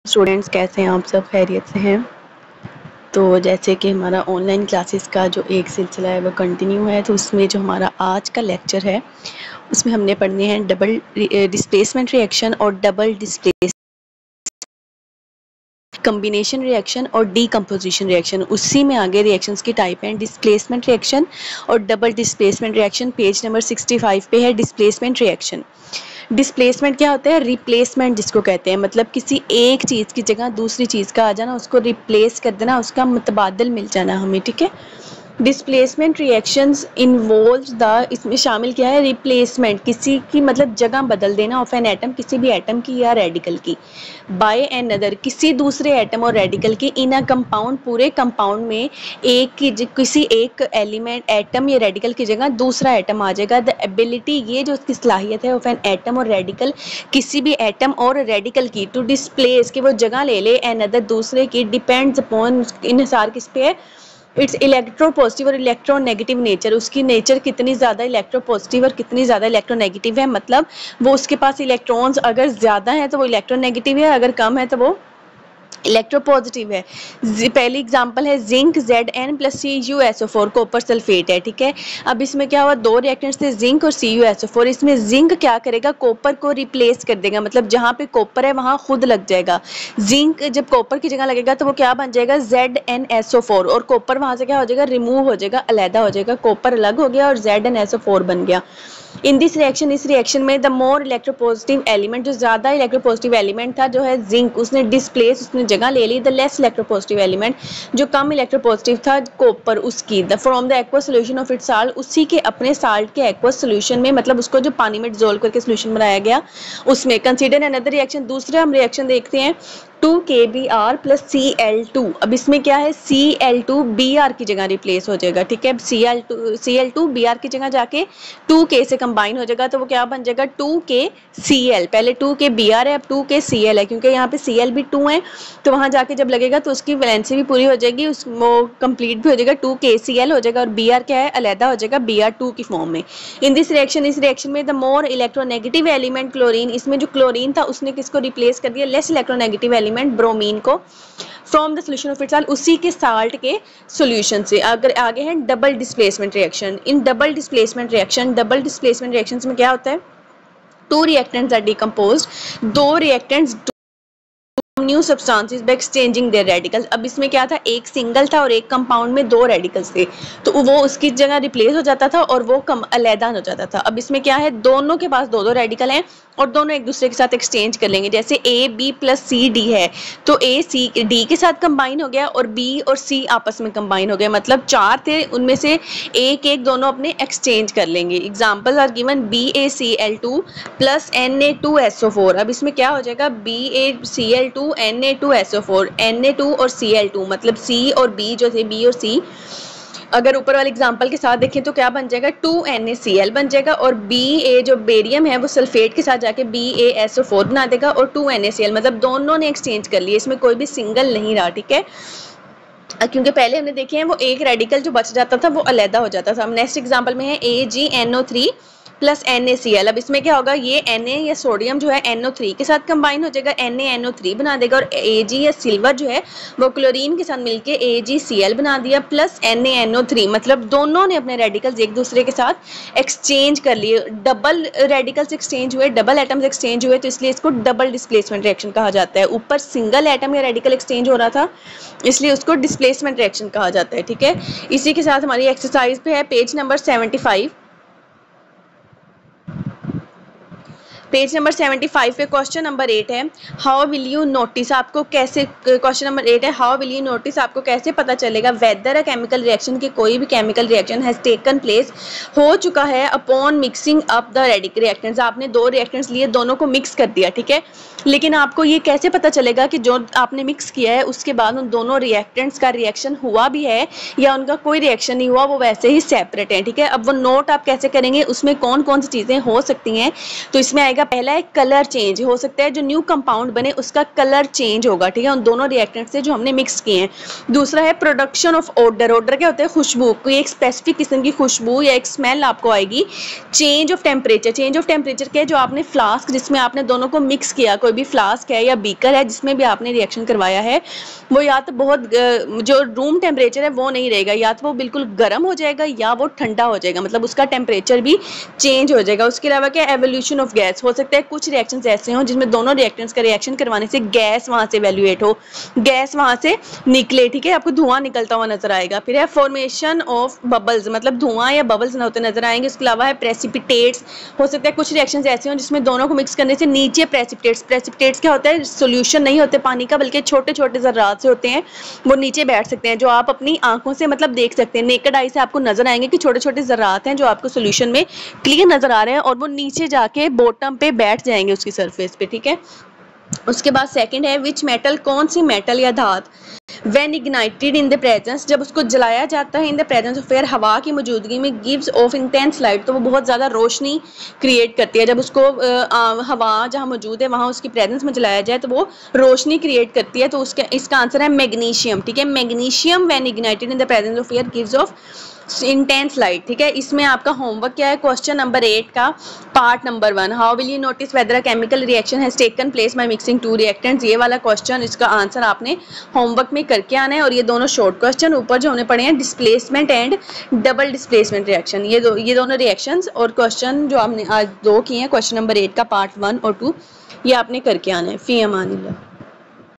Students, कैसे हैं आप? सब खैरियत से हैं? तो जैसे कि हमारा ऑनलाइन क्लासेस का जो एक सिलसिला है वो कंटिन्यू है, तो उसमें जो हमारा आज का लेक्चर है उसमें हमने पढ़ने हैं डबल डिस्प्लेसमेंट रिएक्शन और डबल डिस्प्लेस कम्बिनेशन रिएक्शन और डीकम्पोजिशन रिएक्शन। उसी में आगे रिएक्शंस की टाइप हैं डिस्प्लेसमेंट रिएक्शन और double displacement reaction. Page number 65 पे है डिस्प्लेसमेंट रिएक्शन। डिस्प्लेसमेंट क्या होता है? रिप्लेसमेंट जिसको कहते हैं, मतलब किसी एक चीज़ की जगह दूसरी चीज़ का आ जाना, उसको रिप्लेस कर देना, उसका मुतबादल मिल जाना हमें, ठीक है। डिस्प्लेसमेंट रिएक्शंस इन्वॉल्व द, इसमें शामिल क्या है? रिप्लेसमेंट, किसी की मतलब जगह बदल देना ऑफ एन एटम, किसी भी एटम की या रेडिकल की, बाय एन अदर, किसी दूसरे एटम और रेडिकल की, इन अ कंपाउंड, पूरे कंपाउंड में एक की किसी एक एलिमेंट एटम या रेडिकल की जगह दूसरा एटम आ जाएगा। द एबिलिटी, ये जो उसकी सलाहियत है ऑफ एन एटम और रेडिकल, किसी भी एटम और रेडिकल की, टू डिस्प्लेस, कि वो जगह ले ले एन अदर, दूसरे की, डिपेंड्स अपॉन, इन्हिसार किस पे है? इट्स इलेक्ट्रो पॉजिटिव और इलेक्ट्रो नेगेटिव नेचर, उसकी नेचर कितनी ज़्यादा इलेक्ट्रो पॉजिटिव और कितनी ज़्यादा इलेक्ट्रो नेगेटिव है। मतलब वो उसके पास इलेक्ट्रॉन्स अगर ज़्यादा है तो वो इलेक्ट्रो नेगेटिव है, अगर कम है तो वो इलेक्ट्रो पॉजिटिव है। पहली एग्जांपल है zinc Zn plus CuSO4, copper sulphate है, ठीक है। अब इसमें क्या हुआ? दो रिएक्टेंट्स थे, जिंक और CuSO4। इसमें जिंक क्या करेगा? कॉपर को रिप्लेस कर देगा, मतलब जहाँ पे कॉपर है वहाँ खुद लग जाएगा। जिंक जब कॉपर की जगह लगेगा तो वो क्या बन जाएगा? ZnSO4, और कॉपर वहाँ से क्या हो जाएगा? रिमूव हो जाएगा, अलहदा हो जाएगा, कॉपर अलग हो गया और ZnSO4 बन गया। इन दिस रिएक्शन, इस रिएक्शन में द मोर इलेक्ट्रोपॉजिटिव एलिमेंट, जो ज्यादा इलेक्ट्रोपॉजिटिव एलिमेंट था जो है जिंक, उसने डिस्प्लेस, उसने जगह ले ली द लेस इलेक्ट्रोपॉजिटिव एलिमेंट, जो कम इलेक्ट्रोपॉजिटिव था, कॉपर, उसकी the from the aqueous solution of it salt, उसी के अपने साल्ट के एक्वस सोल्यूशन में, मतलब उसको जो पानी में डिसोल्व करके सोल्यूशन बनाया गया उसमें। कंसीडर अनदर रिएक्शन, दूसरा हम रिएक्शन देखते हैं 2KBr प्लस Cl2। अब इसमें क्या है? Cl2 Br की जगह रिप्लेस हो जाएगा, ठीक है। Cl2 Br की जगह जाके 2K से कंबाइन हो जाएगा, तो वो क्या बन जाएगा? 2KCl। पहले 2KBr है, अब 2KCl है, क्योंकि यहाँ पे Cl भी 2 है, तो वहाँ जाके जब लगेगा तो उसकी वैलेंसी भी पूरी हो जाएगी, वो कंप्लीट भी हो जाएगा, 2KCl हो जाएगा, और Br क्या है? अलहदा हो जाएगा Br2 की फॉर्म में। इन दिस रिएक्शन, इस रिएक्शन में the more electronegative element chlorine, इसमें जो क्लोरीन था उसने किसको रिप्लेस कर दिया? लेस इलेक्ट्रोनेगेटिव एलिमेंट ब्रोमीन को, from the solution of it salt, उसी के साल्ट के सॉल्यूशन से। अगर आगे है double displacement reaction. In double displacement reactions में क्या होता है? टू रिएक्टेंट्स आर डिकम्पोज्ड, दो reactants new substances by exchanging their radicals. अब इसमें क्या था? एक सिंगल था और एक कंपाउंड में दो रेडिकल्स थे, तो वो उसकी जगह रिप्लेस हो जाता था और वो कम अलहदा हो जाता था। अब इसमें क्या है? दोनों के पास दो दो रेडिकल हैं और दोनों एक दूसरे के साथ एक्सचेंज कर लेंगे। जैसे AB प्लस CD है, तो A C D के साथ कंबाइन हो गया और B और C आपस में कंबाइन हो गया, मतलब चार थे, उनमें से एक एक दोनों अपने एक्सचेंज कर लेंगे। Example are given BaCl2 plus Na2SO4। अब इसमें क्या हो जाएगा? BaCl2 Na2SO4, Na2 और Cl2, मतलब C और B जो थे, B और C, अगर ऊपर वाले एग्जाम्पल के साथ देखें तो क्या बन जाएगा? 2NaCl बन जाएगा, और Ba जो बेरियम है वो सल्फेट के साथ जाके BaSO4 बना देगा, और 2NaCl, मतलब दोनों ने एक्सचेंज कर लिया, इसमें कोई भी सिंगल नहीं रहा, ठीक है। क्योंकि पहले हमने देखे हैं वो एक रेडिकल जो बच जाता था वो अलहदा हो जाता था। हम नेक्स्ट एग्जाम्पल में है AgNO3 प्लस NaCl। अब इसमें क्या होगा? ये Na या सोडियम जो है NO3 के साथ कंबाइन हो जाएगा, NaNO3 बना देगा, और Ag या सिल्वर जो है वो क्लोरीन के साथ मिलके AgCl बना दिया प्लस NaNO3, मतलब दोनों ने अपने रेडिकल्स एक दूसरे के साथ एक्सचेंज कर लिए। डबल रेडिकल्स एक्सचेंज हुए, डबल एटम्स एक्सचेंज हुए, तो इसलिए इसको डबल डिस्प्लेसमेंट रिएक्शन कहा जाता है। ऊपर सिंगल एटम या रेडिकल एक्सचेंज हो रहा था, इसलिए उसको डिस्प्लेसमेंट रिएक्शन कहा जाता है, ठीक है। इसी के साथ हमारी एक्सरसाइज पे है पेज नंबर 75। पेज नंबर 75 पे क्वेश्चन नंबर 8 है, हाउ विल यू नोटिस, आपको कैसे, क्वेश्चन नंबर 8 है, हाउ विल यू नोटिस, आपको कैसे पता चलेगा वेदर अ केमिकल रिएक्शन, की कोई भी chemical reaction has taken place, हो चुका है, upon mixing up the radical reactants, आपने दो रिएक्टेंट्स लिए, दोनों को मिक्स कर दिया, ठीक है। लेकिन आपको ये कैसे पता चलेगा कि जो आपने मिक्स किया है उसके बाद उन दोनों रिएक्टेंट्स का रिएक्शन हुआ भी है या उनका कोई रिएक्शन नहीं हुआ, वो वैसे ही सेपरेट है, ठीक है। अब वो नोट आप कैसे करेंगे, उसमें कौन कौन सी चीज़ें हो सकती हैं, तो इसमें आएगा, पहला है कलर चेंज, हो सकता है जो न्यू कंपाउंड बने उसका कलर चेंज होगा, ठीक है, उन दोनों रिएक्टेंट से जो हमने मिक्स किए हैं। दूसरा है प्रोडक्शन ऑफ ऑडर, ऑडर क्या होता है, खुशबू, कोई एक स्पेसिफिक किस्म की खुशबू या एक स्मेल आपको आएगी। Change of temperature, change of temperature क्या है, जो आपने फ्लास्क जिसमें आपने दोनों को मिक्स किया, कोई भी फ्लास्क है या बीकर है जिसमें भी आपने रिएक्शन करवाया है, वो या तो बहुत जो रूम टेम्परेचर है वो नहीं रहेगा, या तो वो बिल्कुल गर्म हो जाएगा या वो ठंडा हो जाएगा, मतलब उसका टेम्परेचर भी चेंज हो जाएगा। उसके अलावा क्या, एवोल्यूशन ऑफ गैस, हो सकता है कुछ रिएक्शंस ऐसे हों जिसमें दोनों रिएक्टेंट्स का रिएक्शन करवाने से गैस वहाँ से एवेल्यूएट हो, गैस वहाँ से निकले, ठीक है, आपको धुआं निकलता हुआ नजर आएगा। फिर है फॉर्मेशन ऑफ बबल्स, मतलब धुआं या बबल्स न होते नजर आएंगे। उसके अलावा है प्रेसिपिटेट्स, हो सकता है कुछ रिएक्शंस ऐसे हों जिसमें दोनों को मिक्स करने से नीचे प्रेसिपिटेट्स, प्रेसिपिटेट्स क्या होता है, सोल्यूशन नहीं होते पानी का बल्कि छोटे छोटे ज़र्रात से होते हैं, वो नीचे बैठ सकते हैं, जो आप अपनी आंखों से मतलब देख सकते हैं, नेकेड आई से आपको नजर आएंगे कि छोटे छोटे ज़र्रात हैं जो आपको सोल्यूशन में क्लियर नजर आ रहे हैं, और वो नीचे जाके बॉटम पे बैठ जाएंगे उसकी सरफेस पे, ठीक है। उसके बाद सेकंड है विच मेटल, कौन सी मेटल या धात, when ignited in the presence, जब उसको जलाया जाता है in the presence of air, हवा की मौजूदगी में, गिव्स ऑफ इंटेंस लाइट, तो वो बहुत ज़्यादा रोशनी क्रिएट करती है। जब उसको हवा जहाँ मौजूद है वहाँ उसकी प्रेजेंस में जलाया जाए तो वो रोशनी क्रिएट करती है, तो इसका आंसर है मैग्नीशियम, ठीक है। Magnesium when ignited in the presence of air gives off intense light, ठीक है। इसमें आपका होमवर्क क्या है, क्वेश्चन नंबर 8 का part number 1, how will you notice weather a chemical reaction has taken place by mixing two reactants, ये वाला question, इसका आंसर आपने होमवर्क में करके आना है। और ये दोनों शॉर्ट क्वेश्चन ऊपर जो हमने पढ़े हैं, displacement and double displacement reaction, ये दोनों रिएक्शंस और क्वेश्चन जो हमने आज 2 किए हैं, क्वेश्चन नंबर 8 का पार्ट 1 और 2, ये आपने करके आना है। फी अमानिल्लाह।